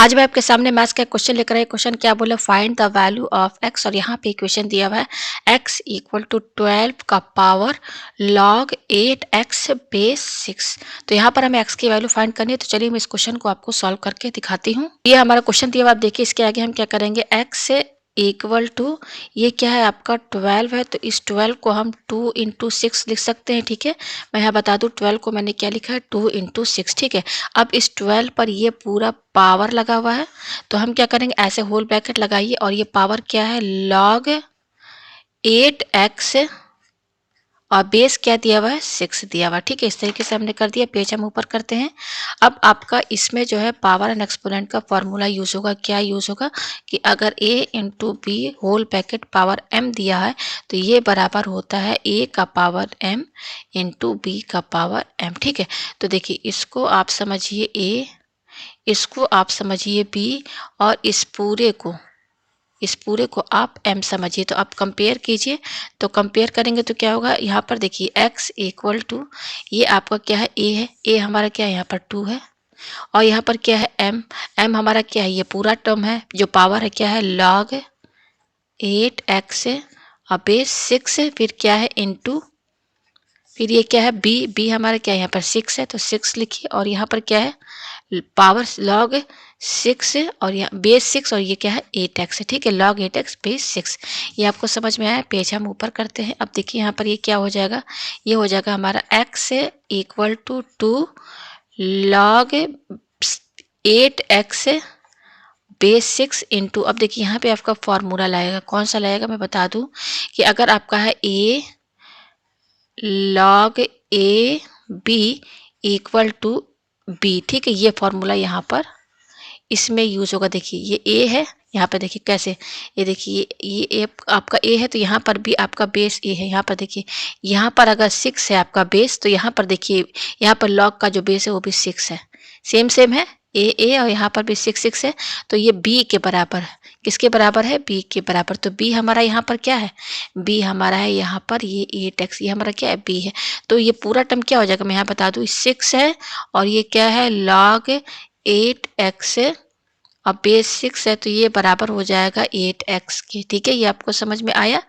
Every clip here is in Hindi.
आज मैं आपके सामने मैथ्स का एक क्वेश्चन लेकर आई। क्वेश्चन क्या बोला, find the value of x. और यहाँ पे इक्वेशन दिया हुआ है एक्स इक्वल टू 12 का पावर लॉग 8x बेस 6। तो यहाँ पर हमें एक्स की वैल्यू फाइंड करनी है। तो चलिए मैं इस क्वेश्चन को आपको सॉल्व करके दिखाती हूँ। ये हमारा क्वेश्चन दिया हुआ, आप देखिए इसके आगे हम क्या करेंगे, एक्स से इक्वल टू ये क्या है आपका 12 है, तो इस 12 को हम 2 इंटू 6 लिख सकते हैं। ठीक है, मैं यहाँ बता दूँ 12 को मैंने क्या लिखा है, 2 इंटू 6। ठीक है, अब इस 12 पर ये पूरा पावर लगा हुआ है, तो हम क्या करेंगे, ऐसे होल ब्रैकेट लगाइए और ये पावर क्या है, लॉग 8x और बेस क्या दिया हुआ है, 6 दिया हुआ है। ठीक है, इस तरीके से हमने कर दिया। पेज हम ऊपर करते हैं। अब आपका इसमें जो है पावर एंड एक्सपोनेंट का फॉर्मूला यूज होगा। क्या यूज होगा कि अगर a into B whole bracket power m दिया है, तो ये बराबर होता है a का पावर m इंटू बी का पावर m। ठीक है, तो देखिए इसको आप समझिए a, इसको आप समझिए b और इस पूरे को आप m समझिए। तो आप कंपेयर कीजिए। तो कंपेयर करेंगे तो क्या होगा, यहाँ पर देखिए x इक्वल टू ये आपका क्या है, a है, a हमारा क्या है यहाँ पर 2 है, और यहाँ पर क्या है m हमारा क्या है, ये पूरा टर्म है, जो पावर है क्या है log 8x है और बेस 6 है, फिर क्या है इनटू, फिर ये क्या है b हमारा क्या है यहाँ पर 6 है, तो 6 लिखिए, और यहाँ पर क्या है पावर लॉग 6 है और यहाँ बेस 6 और ये क्या है 8x है। ठीक है, लॉग 8x बेस 6। ये आपको समझ में आया। पेज हम ऊपर करते हैं। अब देखिए यहाँ पर ये क्या हो जाएगा, ये हो जाएगा हमारा x है equal to 2 log 8x base 6 into, अब देखिए यहाँ पे आपका फॉर्मूला लाएगा, कौन सा लाएगा मैं बता दूं कि अगर आपका है a log A B equal to B. ठीक है, ये फॉर्मूला यहाँ पर इसमें यूज होगा। देखिए ये ए है, यहाँ पर देखिए कैसे, ये देखिए ये ए आपका ए है, तो यहाँ पर भी आपका बेस ए है। यहाँ पर देखिए, यहाँ पर अगर 6 है आपका बेस, तो यहाँ पर देखिए यहाँ पर लॉग का जो बेस है वो भी 6 है, सेम है ए और यहाँ पर भी 6 है, तो ये बी के बराबर है। किसके बराबर है, बी के बराबर। तो बी हमारा यहाँ पर क्या है, बी हमारा है यहाँ पर ये 8x, ये हमारा क्या है बी है। तो ये पूरा टर्म क्या हो जाएगा, मैं यहाँ बता दूँ 6 है और ये क्या है log 8x है और बेस 6 है, तो ये बराबर हो जाएगा 8x के। ठीक है, ये आपको समझ में आया।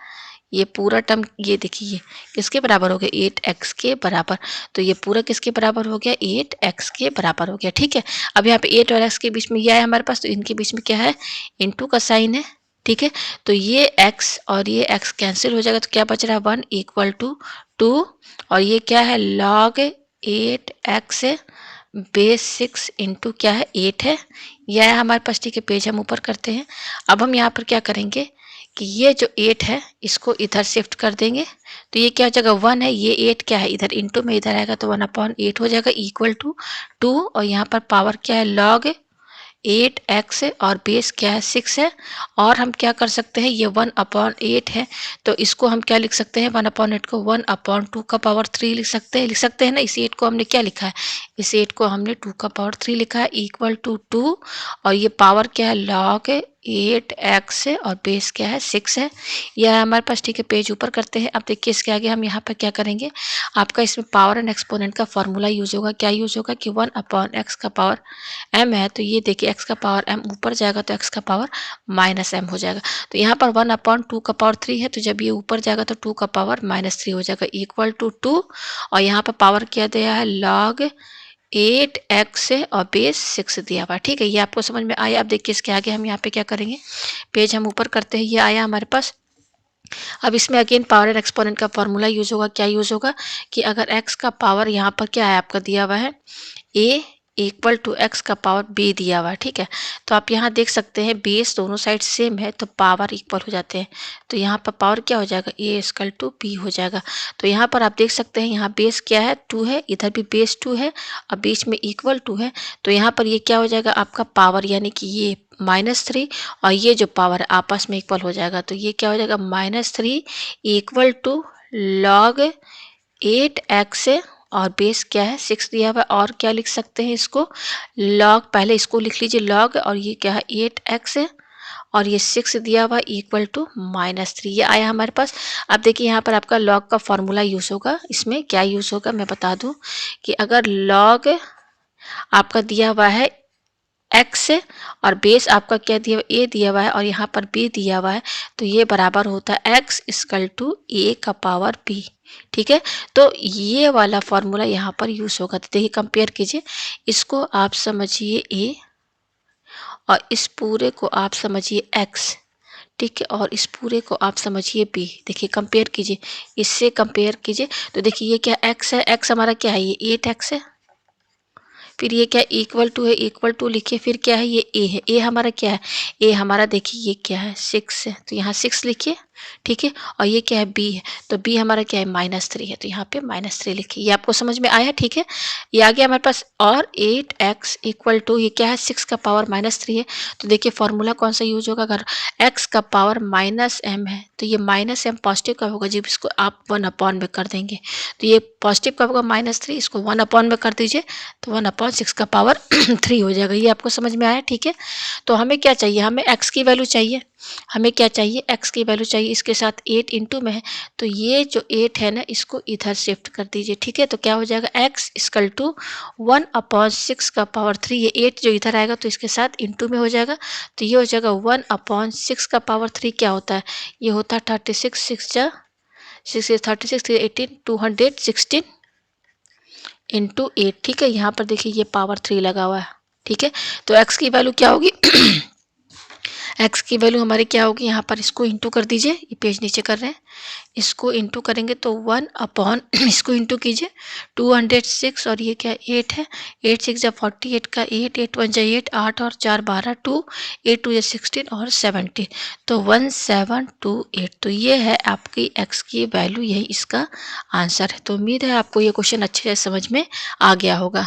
ये पूरा टर्म ये देखिए ये किसके बराबर हो गया, 8x के बराबर। तो ये पूरा किसके बराबर हो गया, 8x के बराबर हो गया। ठीक है, अब यहाँ पे 8 और x के बीच में ये है हमारे पास, तो इनके बीच में क्या है, इनटू का साइन है। ठीक है, तो ये x और ये x कैंसिल हो जाएगा, तो क्या बच रहा है 1 इक्वल टू 2 और ये क्या है log 8x है बेस 6 इंटू क्या है 8 है, यह है हमारे पास। ठीक है, पेज हम ऊपर करते हैं। अब हम यहाँ पर क्या करेंगे कि ये जो 8 है इसको इधर शिफ्ट कर देंगे, तो ये क्या हो जाएगा 1 है, ये 8 क्या है इधर इंटू में इधर आएगा, तो 1/8 हो जाएगा इक्वल टू 2 और यहाँ पर पावर क्या है लॉग 8x है और बेस क्या है 6 है। और हम क्या कर सकते हैं, ये 1/8 है, तो इसको हम क्या लिख सकते हैं, 1/8 को 1/2 का पावर 3 लिख सकते हैं ना। इस 8 को हमने क्या लिखा है, इस 8 को हमने 2 का पावर 3 लिखा है इक्वल टू 2 और ये पावर क्या है लॉग 8x है और बेस क्या है 6 है, यह है हमारे पास। ठीक है, पेज ऊपर करते हैं। अब देखिए इसके आगे हम यहाँ पर क्या करेंगे, आपका इसमें पावर एंड एक्सपोनेंट का फॉर्मूला यूज होगा। क्या यूज होगा कि 1/x का पावर m है, तो ये देखिए x का पावर m ऊपर जाएगा तो x का पावर -m हो जाएगा। तो यहाँ पर 1/2 का पावर 3 है, तो जब ये ऊपर जाएगा तो 2 का पावर -3 हो जाएगा इक्वल टू 2 और यहाँ पर पावर क्या दिया है लॉग 8x है और बेस 6 दिया हुआ। ठीक है, ये आपको समझ में आया। अब देखिए इसके आगे हम यहाँ पे क्या करेंगे, पेज हम ऊपर करते हैं। ये आया हमारे पास। अब इसमें अगेन पावर एंड एक्सपोनेंट का फॉर्मूला यूज होगा। क्या यूज होगा कि अगर x का पावर यहाँ पर क्या है आपका दिया हुआ है a इक्वल टू x का पावर b दिया हुआ है। ठीक है, तो आप यहाँ देख सकते हैं बेस दोनों साइड सेम है तो पावर इक्वल हो जाते हैं, तो यहाँ पर पावर क्या हो जाएगा a इक्वल टू b हो जाएगा। तो यहाँ पर आप देख सकते हैं यहाँ बेस क्या है 2 है, इधर भी बेस 2 है और बीच में इक्वल 2 है, तो यहाँ पर ये क्या हो जाएगा आपका पावर, यानी कि ये -3 और ये जो पावर है आपस में इक्वल हो जाएगा, तो ये क्या हो जाएगा -3 इक्वल टू लॉग 8x और बेस क्या है 6 दिया हुआ है। और क्या लिख सकते हैं इसको, लॉग, पहले इसको लिख लीजिए लॉग और ये क्या है 8x और ये 6 दिया हुआ इक्वल टू -3, ये आया हमारे पास। अब देखिए यहाँ पर आपका लॉग का फॉर्मूला यूज होगा। इसमें क्या यूज होगा मैं बता दूं कि अगर लॉग आपका दिया हुआ है एक्स है और बेस आपका क्या दिया हुआ ए दिया हुआ है और यहाँ पर बी दिया हुआ है, तो ये बराबर होता है एक्स इक्वल टू ए का पावर बी। ठीक है, तो ये वाला फॉर्मूला यहाँ पर यूज होगा। तो देखिए कंपेयर कीजिए, इसको आप समझिए ए और इस पूरे को आप समझिए एक्स। ठीक है, और इस पूरे को आप समझिए बी। देखिए कंपेयर कीजिए, इससे कंपेयर कीजिए तो देखिए ये क्या एक्स है, एक्स हमारा क्या है, ये 8x है। फिर ये क्या इक्वल टू है, इक्वल टू लिखिए। फिर क्या है, ये ए है, ए हमारा क्या है, ए हमारा देखिए ये क्या है 6 है, तो यहाँ 6 लिखिए। ठीक है, और ये क्या है बी है, तो बी हमारा क्या है -3 है, तो यहाँ पे -3 लिखिए। ये आपको समझ में आया? ठीक है, ये आ गया हमारे पास। और 8x इक्वल टू ये क्या है 6 का पावर -3 है, तो देखिए फॉर्मूला कौन सा यूज होगा, अगर x का पावर -m है तो ये -m पॉजिटिव का होगा, जब इसको आप 1/, में कर देंगे तो ये पॉजिटिव का होगा -3, इसको 1/, में कर दीजिए तो 1/6 का पावर 3 हो जाएगा। ये आपको समझ में आया? ठीक है, तो हमें क्या चाहिए, हमें x की वैल्यू चाहिए। हमें क्या चाहिए, x की वैल्यू चाहिए। इसके साथ 8 इंटू में है, तो ये जो 8 है ना इसको इधर शिफ्ट कर दीजिए। ठीक है, तो क्या हो जाएगा x इक्वल टू 1/6 का पावर 3। ये 8 जो इधर आएगा तो इसके साथ इंटू में हो जाएगा, तो ये हो जाएगा 1/6 का पावर 3 क्या होता है, ये होता है 36, 6 जा 6 36 18 216 इंटू 8। ठीक है, यहाँ पर देखिए ये पावर 3 लगा हुआ है। ठीक है, तो x की वैल्यू क्या होगी x की वैल्यू हमारी क्या होगी, यहाँ पर इसको इंटू कर दीजिए, ये पेज नीचे कर रहे हैं, इसको इंटू करेंगे तो 1/ इसको इंटू कीजिए 206 और ये क्या 8 है, 8 6 जा 48 का 8 8 1 जा 8 8 और 4 12 2 8 2 जा 16 और 17, तो 1728। तो ये है आपकी x की वैल्यू, यही इसका आंसर है। तो उम्मीद है आपको ये क्वेश्चन अच्छे से समझ में आ गया होगा।